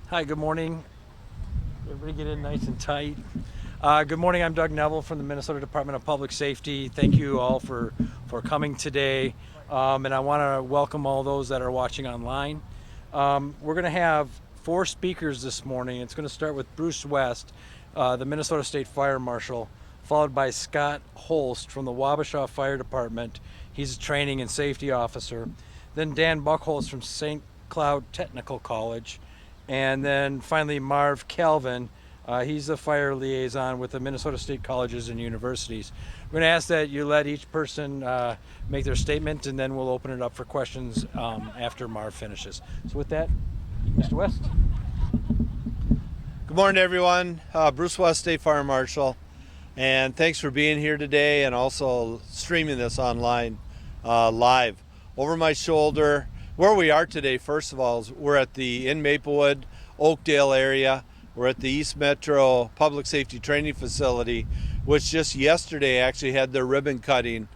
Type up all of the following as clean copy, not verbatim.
Hi, good morning. Everybody get in nice and tight. Good morning, I'm Doug Neville from the Minnesota Department of Public Safety. Thank you all for coming today. And I want to welcome all those that are watching online. We're going to have 4 speakers this morning. It's going to start with Bruce West, the Minnesota State Fire Marshal, followed by Scott Holst from the Wabasha Fire Department. He's a training and safety officer. Then Dan Buckholz from St. Cloud Technical College. And then finally Marv Calvin, he's the fire liaison with the Minnesota State Colleges and Universities. We're going to ask that you let each person make their statement, and then we'll open it up for questions after Marv finishes. So with that, Mr. West. Good morning, everyone. Bruce West, State Fire Marshal, and thanks for being here today and also streaming this online live. Over my shoulder, where we are today, first of all, is we're at the in Maplewood, Oakdale area. We're at the East Metro Public Safety Training Facility, which just yesterday actually had their ribbon cutting,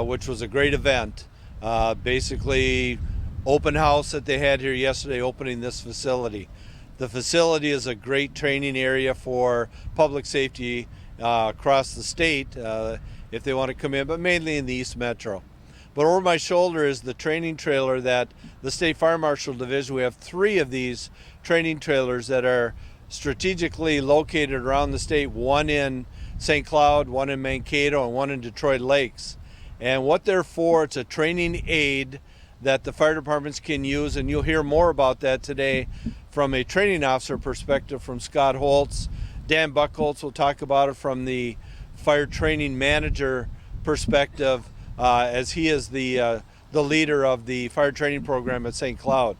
which was a great event. Basically, open house that they had here yesterday opening this facility. The facility is a great training area for public safety across the state if they want to come in, but mainly in the East Metro. But over my shoulder is the training trailer that the State Fire Marshal Division, we have 3 of these training trailers that are strategically located around the state, one in St. Cloud, one in Mankato, and one in Detroit Lakes. And what they're for, it's a training aid that the fire departments can use, and you'll hear more about that today from a training officer perspective from Scott Holtz. Dan Buckholz will talk about it from the fire training manager perspective, as he is the leader of the fire training program at St. Cloud.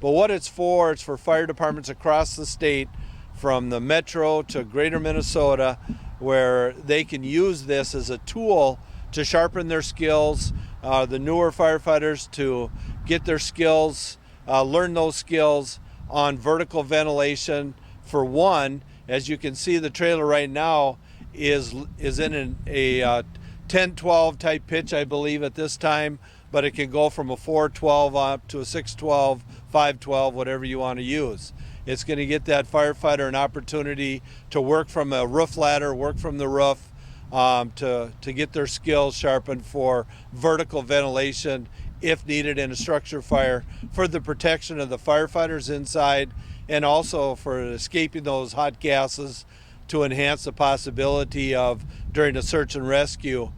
But what it's for fire departments across the state, from the metro to greater Minnesota, where they can use this as a tool to sharpen their skills, the newer firefighters to get their skills, learn those skills on vertical ventilation. For one, as you can see, the trailer right now is in a 10-12 type pitch, I believe, at this time, but it can go from a 412 up to a 612, 512, whatever you want to use. It's going to get that firefighter an opportunity to work from a roof ladder, work from the roof, to get their skills sharpened for vertical ventilation if needed in a structure fire, for the protection of the firefighters inside, and also for escaping those hot gases to enhance the possibility of, during a search and rescue,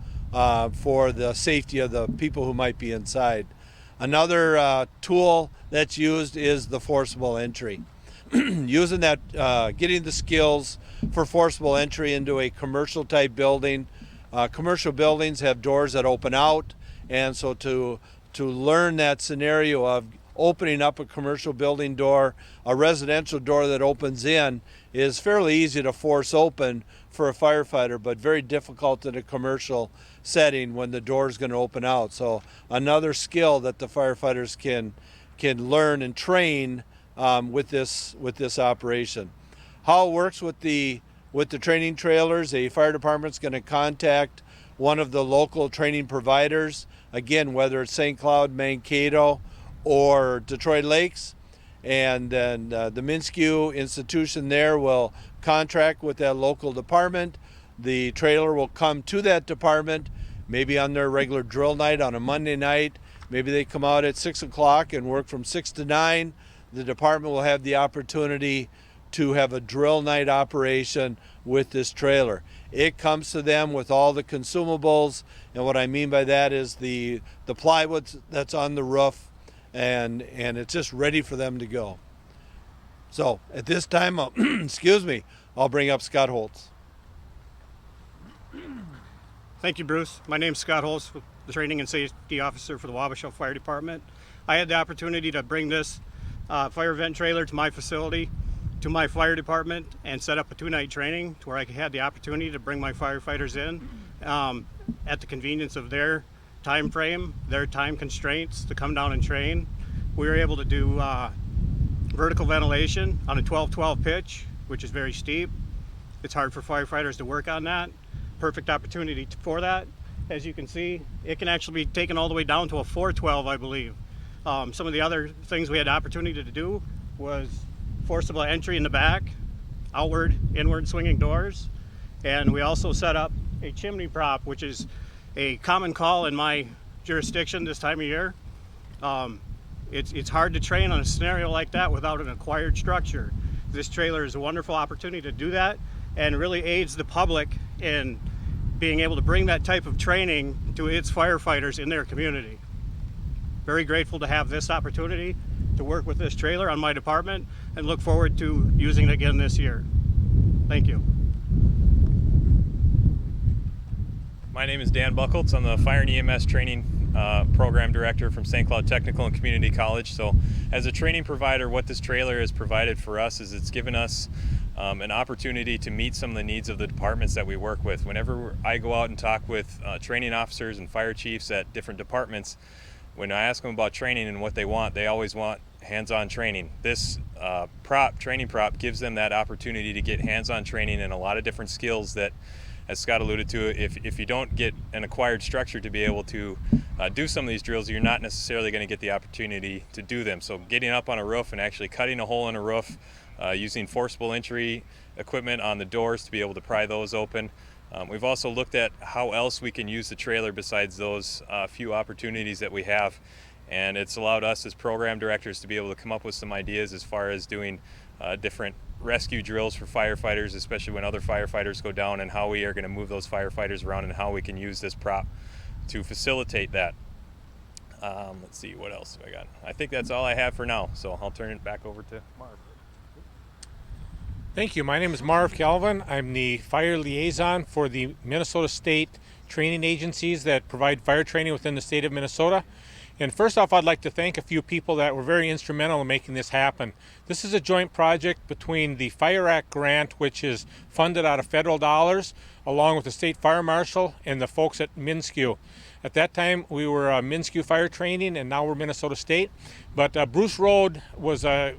for the safety of the people who might be inside. Another tool that's used is the forcible entry. Using that, getting the skills for forcible entry into a commercial type building. Commercial buildings have doors that open out, and so to learn that scenario of opening up a commercial building door, a residential door that opens in, is fairly easy to force open for a firefighter, but very difficult in a commercial setting when the door is going to open out. So another skill that the firefighters can learn and train with this operation. How it works with the training trailers: a fire department's going to contact one of the local training providers, again, whether it's St. Cloud, Mankato, or Detroit Lakes, and then the MnSCU institution there will contract with that local department. The trailer will come to that department, maybe on their regular drill night on a Monday night. Maybe they come out at 6 o'clock and work from 6 to 9. The department will have the opportunity to have a drill night operation with this trailer. It comes to them with all the consumables, and what I mean by that is the plywood that's on the roof, and it's just ready for them to go. So at this time, I'll bring up Scott Holtz. Thank you, Bruce. My name's Scott Holtz, the Training and Safety Officer for the Wabasha Fire Department. I had the opportunity to bring this fire vent trailer to my facility, to my fire department, and set up a 2-night training to where I had the opportunity to bring my firefighters in at the convenience of their time frame, their time constraints, to come down and train. We were able to do vertical ventilation on a 12-12 pitch, which is very steep. It's hard for firefighters to work on that. Perfect opportunity for that. As you can see, it can actually be taken all the way down to a 412, I believe. Some of the other things we had the opportunity to do was forcible entry in the back, outward, inward swinging doors. And we also set up a chimney prop, which is a common call in my jurisdiction this time of year. It's hard to train on a scenario like that without an acquired structure. This trailer is a wonderful opportunity to do that and really aids the public in being able to bring that type of training to its firefighters in their community. Very grateful to have this opportunity to work with this trailer on my department and look forward to using it again this year. Thank you. My name is Dan Buckles. I'm the Fire and EMS Training Program Director from St. Cloud Technical and Community College. So as a training provider, what this trailer has provided for us is it's given us an opportunity to meet some of the needs of the departments that we work with. Whenever I go out and talk with training officers and fire chiefs at different departments, when I ask them about training and what they want, they always want hands-on training. This training prop gives them that opportunity to get hands-on training in a lot of different skills that, as Scott alluded to, if you don't get an acquired structure to be able to do some of these drills, you're not necessarily going to get the opportunity to do them. So getting up on a roof and actually cutting a hole in a roof, using forcible entry equipment on the doors to be able to pry those open. We've also looked at how else we can use the trailer besides those few opportunities that we have, and it's allowed us as program directors to be able to come up with some ideas as far as doing different rescue drills for firefighters, especially when other firefighters go down, and how we are going to move those firefighters around and how we can use this prop to facilitate that. Let's see, what else do I got? I think that's all I have for now, so I'll turn it back over to Marv. Thank you. My name is Marv Calvin. I'm the fire liaison for the Minnesota State training agencies that provide fire training within the state of Minnesota. And first off, I'd like to thank a few people that were very instrumental in making this happen. This is a joint project between the Fire Act grant, which is funded out of federal dollars, along with the State Fire Marshal and the folks at MnSCU. At that time, we were MnSCU fire training, and now we're Minnesota State. But Bruce Rode was a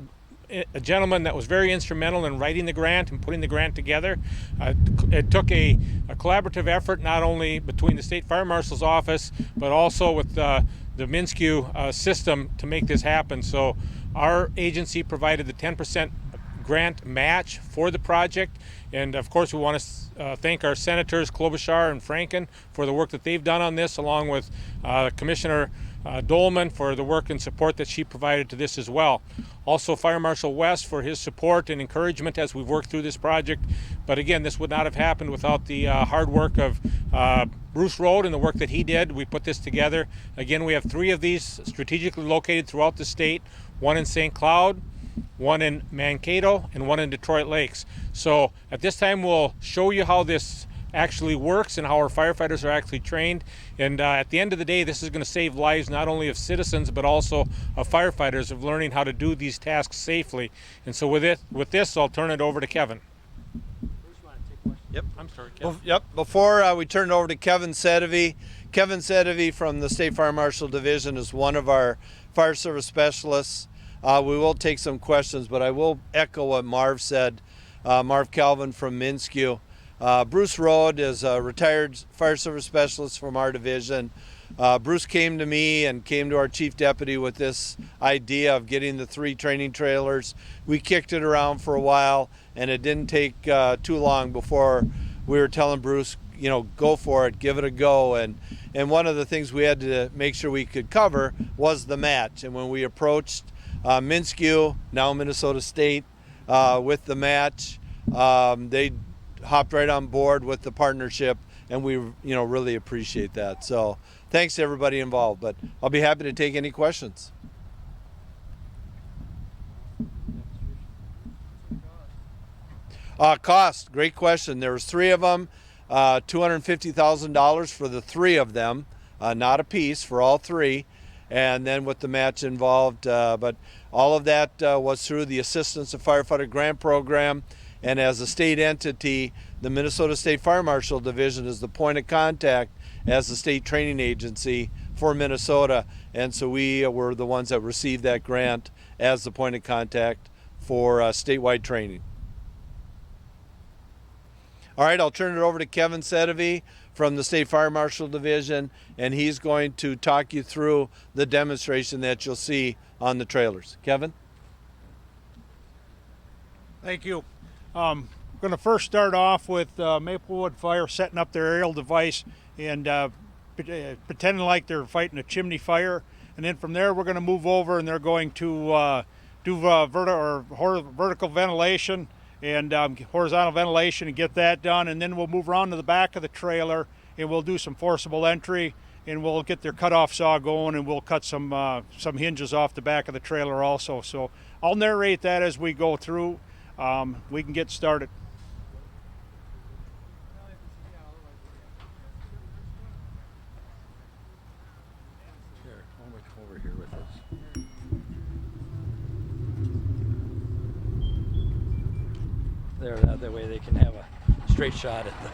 gentleman that was very instrumental in writing the grant and putting the grant together. It took a collaborative effort, not only between the State Fire Marshal's office, but also with the MnSCU system to make this happen. So our agency provided the 10% grant match for the project. And of course, we want to thank our senators, Klobuchar and Franken, for the work that they've done on this, along with Commissioner Dolman for the work and support that she provided to this as well. Also Fire Marshal West for his support and encouragement as we've worked through this project. But again, this would not have happened without the hard work of Bruce Rode and the work that he did. We put this together. Again, we have 3 of these strategically located throughout the state, one in St. Cloud, one in Mankato, and one in Detroit Lakes. So at this time, we'll show you how this actually works and how our firefighters are actually trained. And at the end of the day, this is going to save lives not only of citizens but also of firefighters, of learning how to do these tasks safely. And so with this, I'll turn it over to Kevin. Yep. I'm sorry, Kevin. Well, yep. Before we turn it over to Kevin Sedevy from the State Fire Marshal Division is one of our fire service specialists. We will take some questions, but I will echo what Marv said. Marv Calvin from MnSCU. Bruce Rode is a retired fire service specialist from our division. Bruce came to me and came to our chief deputy with this idea of getting the 3 training trailers. We kicked it around for a while, and it didn't take too long before we were telling Bruce, you know, go for it, give it a go. And one of the things we had to make sure we could cover was the match. And when we approached MnSCU, now Minnesota State, with the match, they hopped right on board with the partnership, and we really appreciate that. So thanks to everybody involved, but I'll be happy to take any questions. Cost, great question. There was 3 of them, $250,000 for the 3 of them, not a piece, for all 3, and then with the match involved. But all of that was through the Assistance of Firefighter Grant Program. And as a state entity, the Minnesota State Fire Marshal Division is the point of contact as the state training agency for Minnesota. And so we were the ones that received that grant as the point of contact for statewide training. All right, I'll turn it over to Kevin Sedevy from the State Fire Marshal Division, and he's going to talk you through the demonstration that you'll see on the trailers. Kevin? Thank you. I'm going to first start off with Maplewood Fire setting up their aerial device and pretending like they're fighting a chimney fire. And then from there, we're going to move over and they're going to do vertical ventilation and horizontal ventilation and get that done. And then we'll move around to the back of the trailer and we'll do some forcible entry and we'll get their cutoff saw going and we'll cut some hinges off the back of the trailer also. So I'll narrate that as we go through. We can get started. Here, over here with us. There, that way they can have a straight shot at the.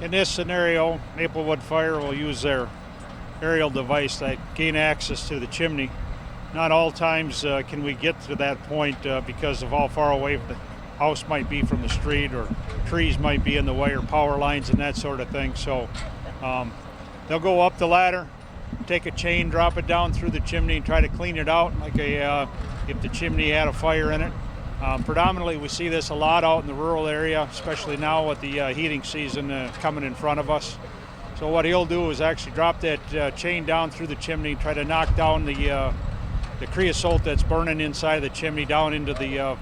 In this scenario, Maplewood Fire will use their aerial device to gain access to the chimney. Not all times can we get to that point because of how far away the house might be from the street, or trees might be in the way, or power lines and that sort of thing. So they'll go up the ladder, take a chain, drop it down through the chimney and try to clean it out like if the chimney had a fire in it. Predominantly we see this a lot out in the rural area, especially now with the heating season coming in front of us. So what he'll do is actually drop that chain down through the chimney, try to knock down the creosote that's burning inside the chimney down into the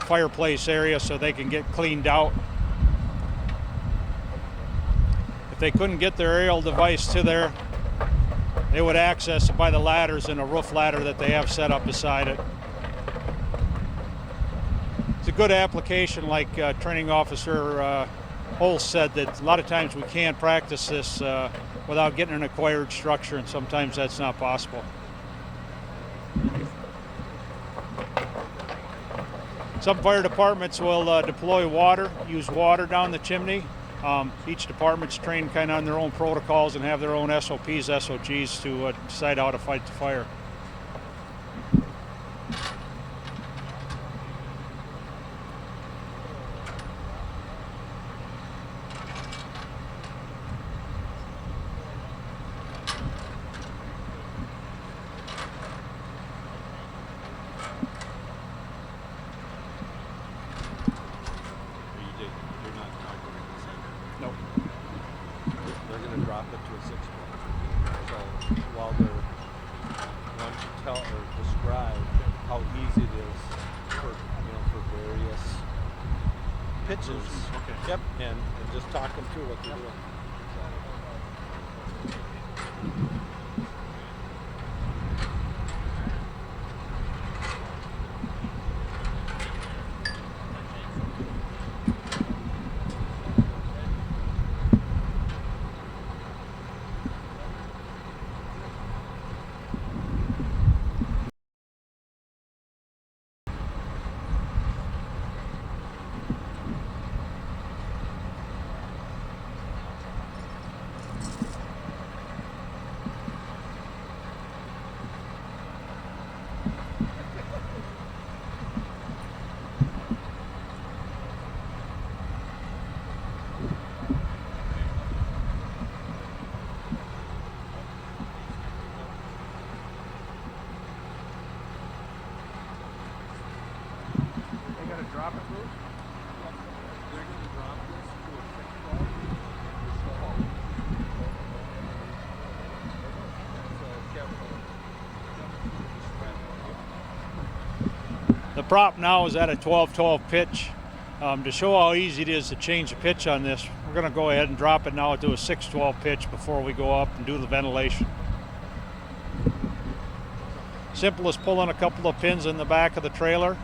fireplace area so they can get cleaned out. If they couldn't get their aerial device to there, they would access it by the ladders and a roof ladder that they have set up beside it. It's a good application, like Training Officer Holz said that a lot of times we can't practice this without getting an acquired structure, and sometimes that's not possible. Some fire departments will deploy water, use water down the chimney. Each department's trained kind of on their own protocols and have their own SOPs, SOGs to decide how to fight the fire. Nope. They're going to drop it to a 6 point. So while they're going to tell or describe how easy it is for for various pitches. Okay. Yep. And just talk them through what they're doing. Drop it, Bruce? They're going to drop this to a 6 point. The prop now is at a 12-12 pitch. To show how easy it is to change the pitch on this, we're going to go ahead and drop it now to a 6-12 pitch before we go up and do the ventilation. Simple as pulling a couple of pins in the back of the trailer.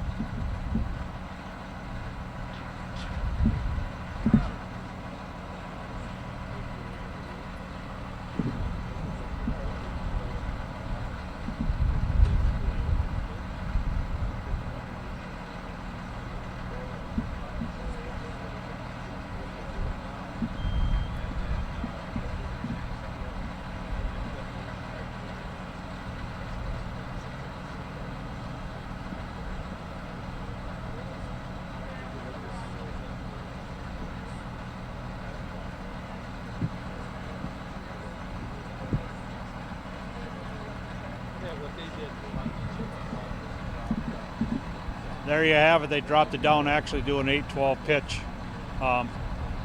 There you have it. They dropped it down, actually do an 8-12 pitch.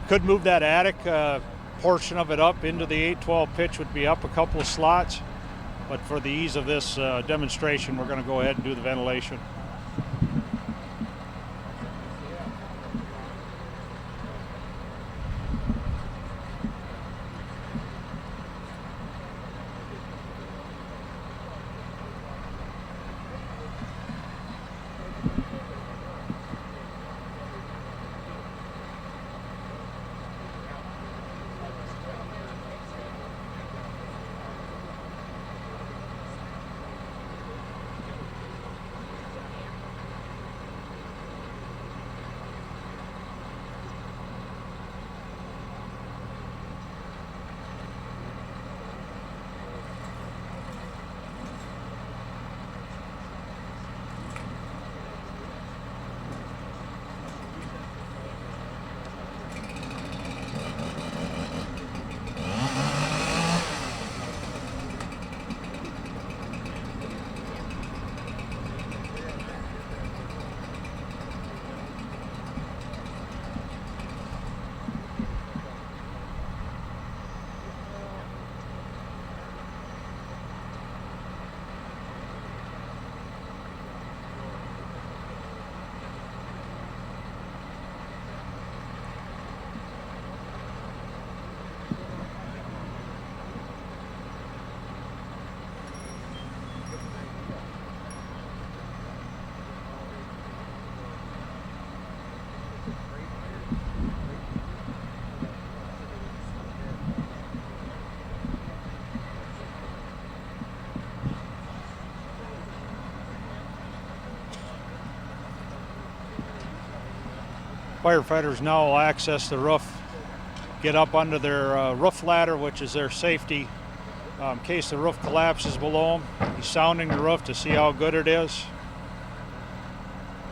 Could move that attic portion of it up into the 8-12 pitch, would be up a couple of slots. But for the ease of this demonstration, we're going to go ahead and do the ventilation. Firefighters now will access the roof, get up under their roof ladder, which is their safety. In case the roof collapses below them, he's sounding the roof to see how good it is.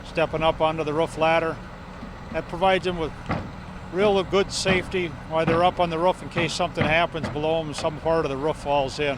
Stepping up onto the roof ladder. That provides them with real good safety while they're up on the roof in case something happens below them and some part of the roof falls in.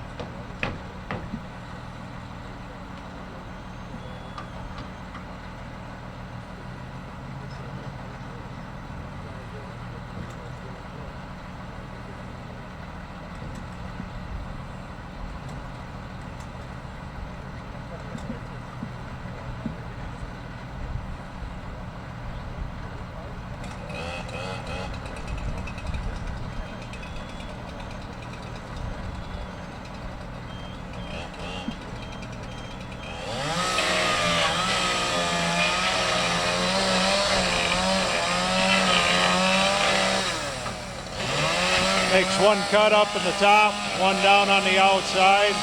Makes one cut up in the top, one down on the outside.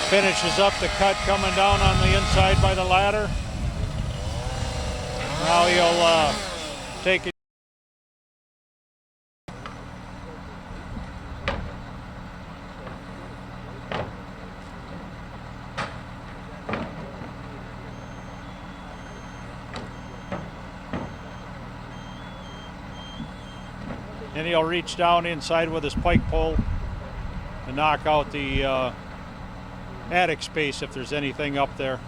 Finishes up the cut coming down on the inside by the ladder. Now he'll take it. And he'll reach down inside with his pike pole and knock out the attic space if there's anything up there.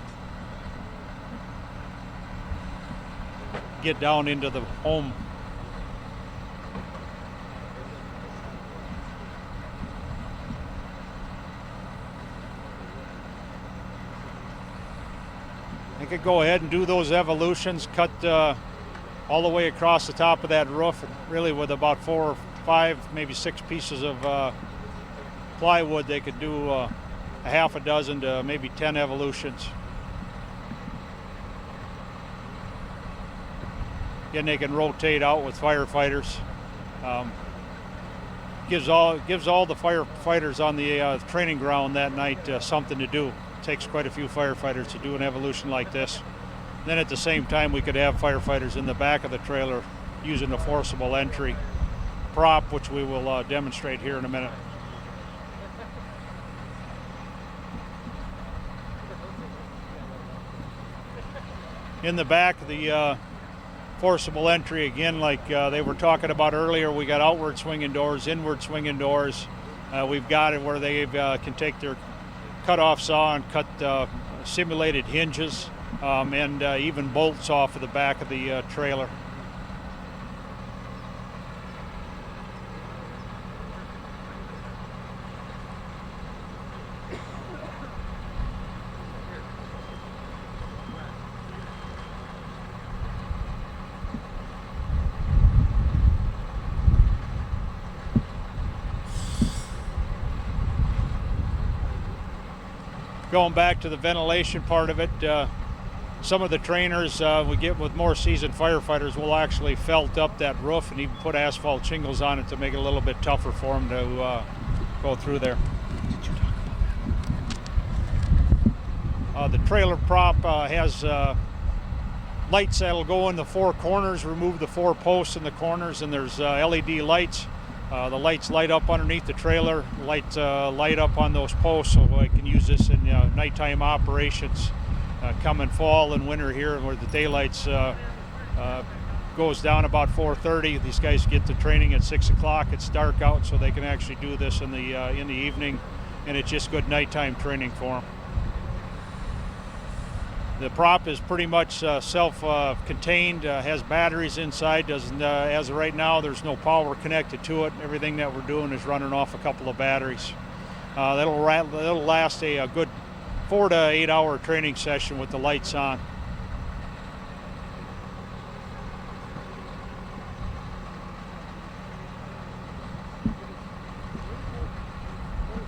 Get down into the home. They could go ahead and do those evolutions, cut all the way across the top of that roof, really with about 4 or 5, maybe 6 pieces of plywood. They could do a half a dozen to maybe 10 evolutions. Again, they can rotate out with firefighters. Gives all the firefighters on the training ground that night something to do. It takes quite a few firefighters to do an evolution like this. Then at the same time, we could have firefighters in the back of the trailer using the forcible entry prop, which we will demonstrate here in a minute. In the back, the forcible entry, again, like they were talking about earlier, we got outward swinging doors, inward swinging doors. We've got it where they can take their cut-off saw and cut simulated hinges and even bolts off of the back of the trailer. Going back to the ventilation part of it, some of the trainers we get with more seasoned firefighters will actually felt up that roof and even put asphalt shingles on it to make it a little bit tougher for them to go through there. The trailer prop has lights that'll go in the 4 corners, remove the 4 posts in the corners, and there's LED lights. The lights light up underneath the trailer, light up on those posts, so I can use this in nighttime operations. Come in fall and winter here, where the daylights goes down about 4:30. These guys get to training at 6 o'clock. It's dark out, so they can actually do this in the evening, and it's just good nighttime training for them. The prop is pretty much self-contained, has batteries inside. Doesn't, as of right now, there's no power connected to it. Everything that we're doing is running off a couple of batteries. That'll last a good 4 to 8 hour training session with the lights on.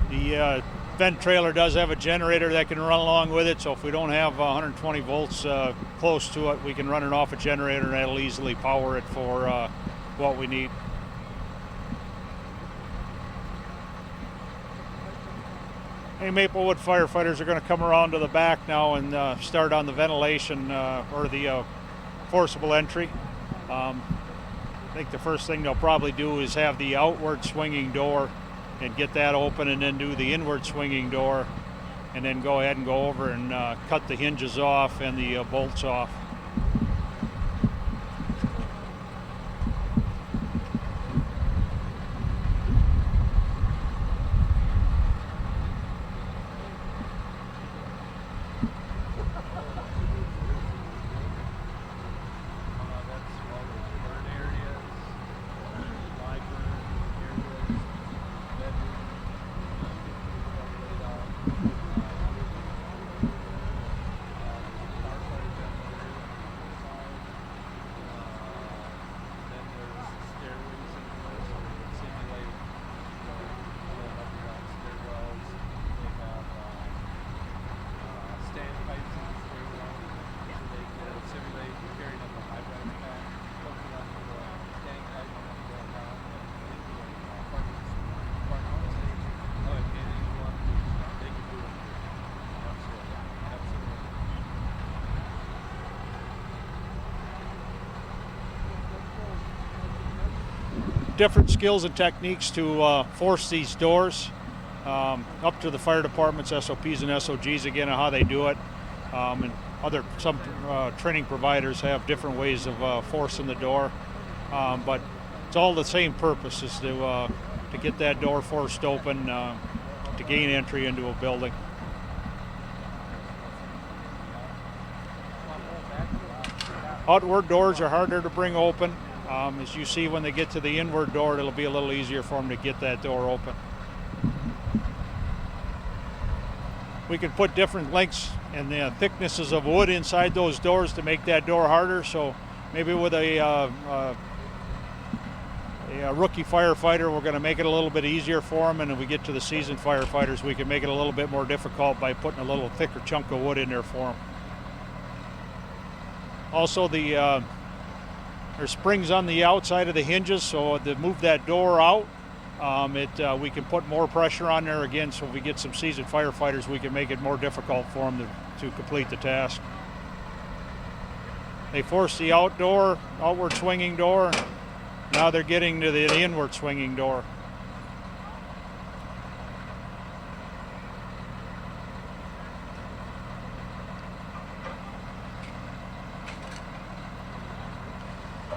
The vent trailer does have a generator that can run along with it, so if we don't have 120 volts close to it, we can run it off a generator and that'll easily power it for what we need. Hey, Maplewood firefighters are going to come around to the back now and start on the ventilation or the forcible entry. I think the first thing they'll probably do is have the outward swinging door and get that open, and then do the inward swinging door, and then go ahead and go over and cut the hinges off and the bolts off. Different skills and techniques to force these doors, up to the fire department's SOPs and SOGs again on how they do it, and some training providers have different ways of forcing the door, but it's all the same purpose, is to get that door forced open to gain entry into a building. Outward doors are harder to bring open. As you see, when they get to the inward door, it'll be a little easier for them to get that door open. We can put different lengths and thicknesses of wood inside those doors to make that door harder. So maybe with a rookie firefighter, we're going to make it a little bit easier for them, and if we get to the seasoned firefighters, we can make it a little bit more difficult by putting a little thicker chunk of wood in there for them. Also, there's springs on the outside of the hinges, so to move that door out, we can put more pressure on there again, so if we get some seasoned firefighters, we can make it more difficult for them to complete the task. They force the outward swinging door. Now they're getting to the inward swinging door.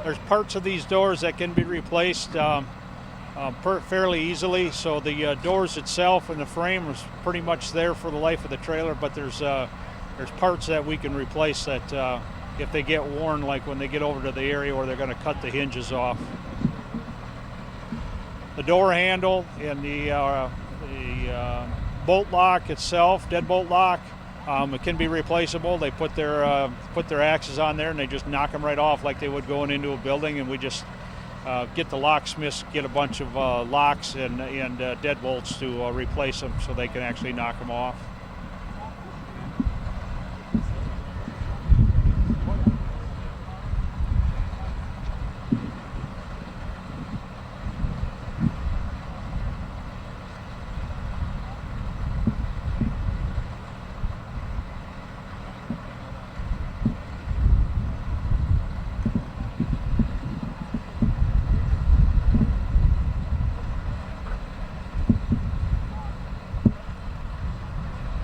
There's parts of these doors that can be replaced fairly easily. So the doors itself and the frame is pretty much there for the life of the trailer, but there's parts that we can replace that if they get worn, like when they get over to the area where they're going to cut the hinges off. The door handle and the bolt lock itself, deadbolt lock, it can be replaceable. They put their axes on there and they just knock them right off like they would going into a building, and we just get the locksmiths, get a bunch of locks and deadbolts to replace them so they can actually knock them off.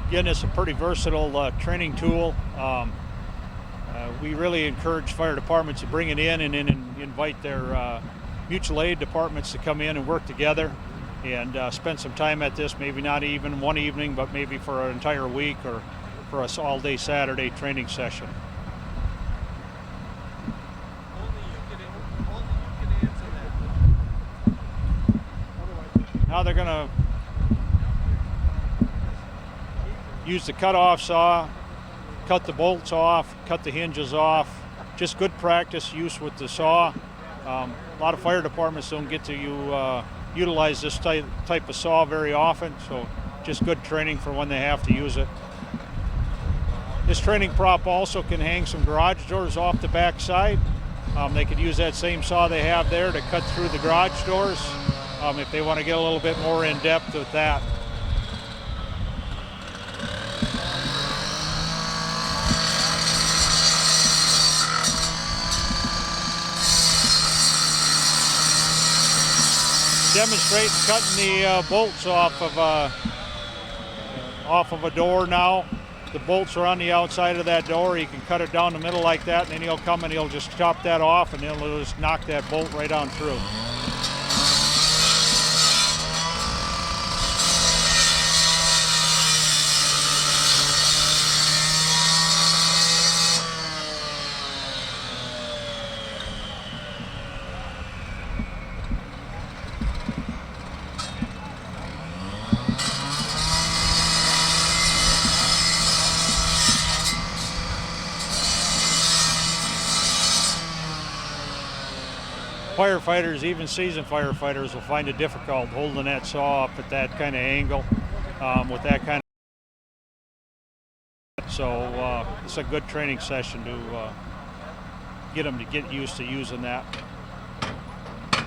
Again, it's a pretty versatile training tool. We really encourage fire departments to bring it in and then invite their mutual aid departments to come in and work together and spend some time at this, maybe not even one evening, but maybe for an entire week or for an all-day Saturday training session. Now they're going to use the cut-off saw, cut the bolts off, cut the hinges off. Just good practice use with the saw. A lot of fire departments don't get to utilize this type of saw very often, so just good training for when they have to use it. This training prop also can hang some garage doors off the back side. They could use that same saw they have there to cut through the garage doors if they want to get a little bit more in depth with that. Demonstrating cutting the bolts off of a door now. The bolts are on the outside of that door. He can cut it down the middle like that, and then he'll come and he'll just chop that off, and then he'll just knock that bolt right on through. Firefighters, even seasoned firefighters, will find it difficult holding that saw up at that kind of angle with that kind of. So it's a good training session to get them to get used to using that.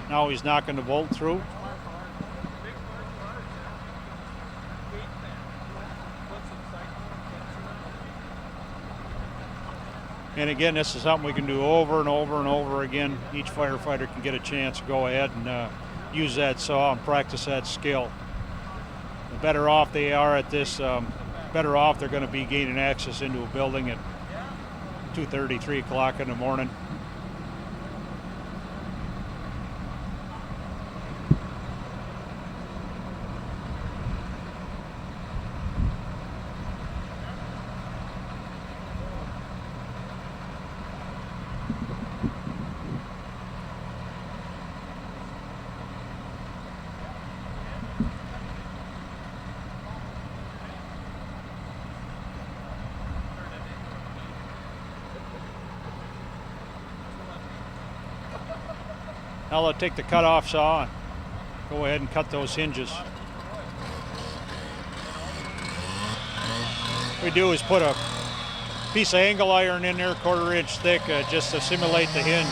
Now he's knocking the bolt through. And again, this is something we can do over and over and over again. Each firefighter can get a chance to go ahead and use that saw and practice that skill. The better off they are at this, better off they're going to be gaining access into a building at 2:30, 3 o'clock in the morning. Now they'll take the cut-off saw and go ahead and cut those hinges. What we do is put a piece of angle iron in there, 1/4 inch thick, just to simulate the hinge.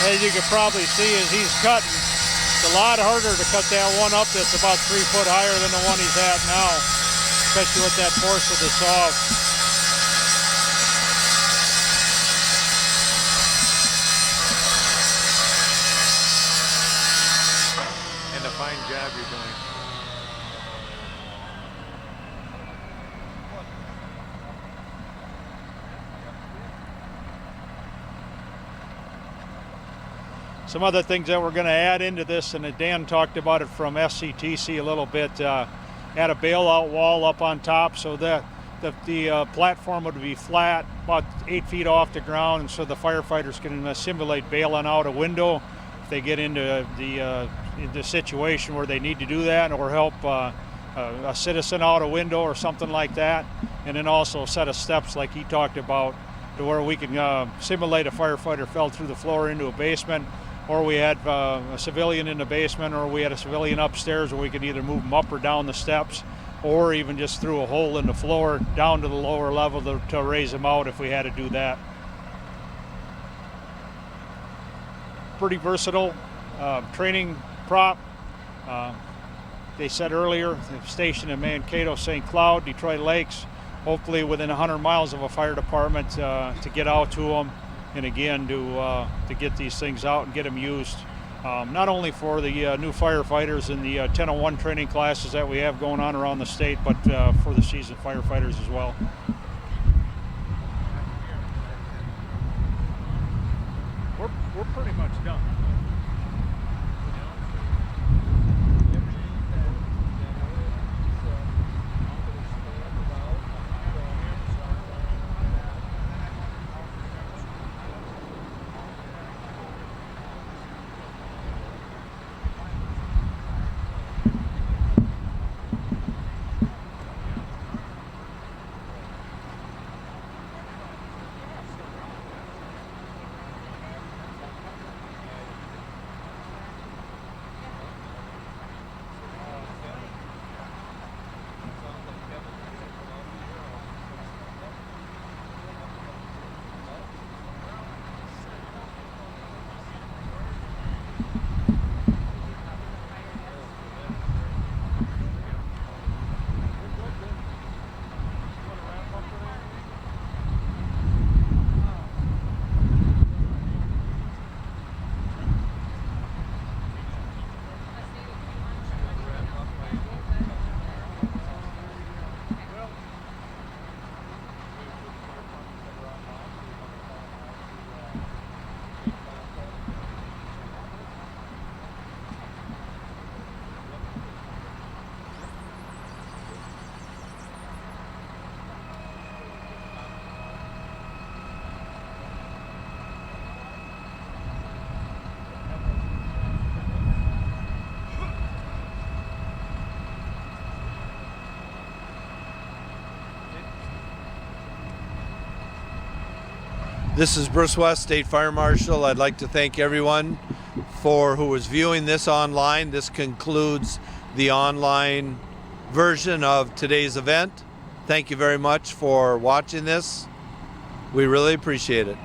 As you can probably see as he's cutting, it's a lot harder to cut that one up that's about 3 foot higher than the one he's at now, especially with that force of the saw. And a fine job you're doing. Some other things that we're going to add into this, and Dan talked about it from SCTC a little bit, add a bailout wall up on top so that the platform would be flat, about 8 feet off the ground, and so the firefighters can simulate bailing out a window if they get into the situation where they need to do that, or help a citizen out a window or something like that. And then also a set of steps like he talked about, to where we can simulate a firefighter fell through the floor into a basement, or we had a civilian in the basement, or we had a civilian upstairs where we could either move them up or down the steps, or even just through a hole in the floor down to the lower level to raise them out if we had to do that. Pretty versatile training prop. They said earlier, the station in Mankato, St. Cloud, Detroit Lakes, hopefully within 100 miles of a fire department to get out to them, and again to get these things out and get them used, not only for the new firefighters in the 1001 training classes that we have going on around the state, but for the seasoned firefighters as well. We're This is Bruce West, State Fire Marshal. I'd like to thank everyone who was viewing this online. This concludes the online version of today's event. Thank you very much for watching this. We really appreciate it.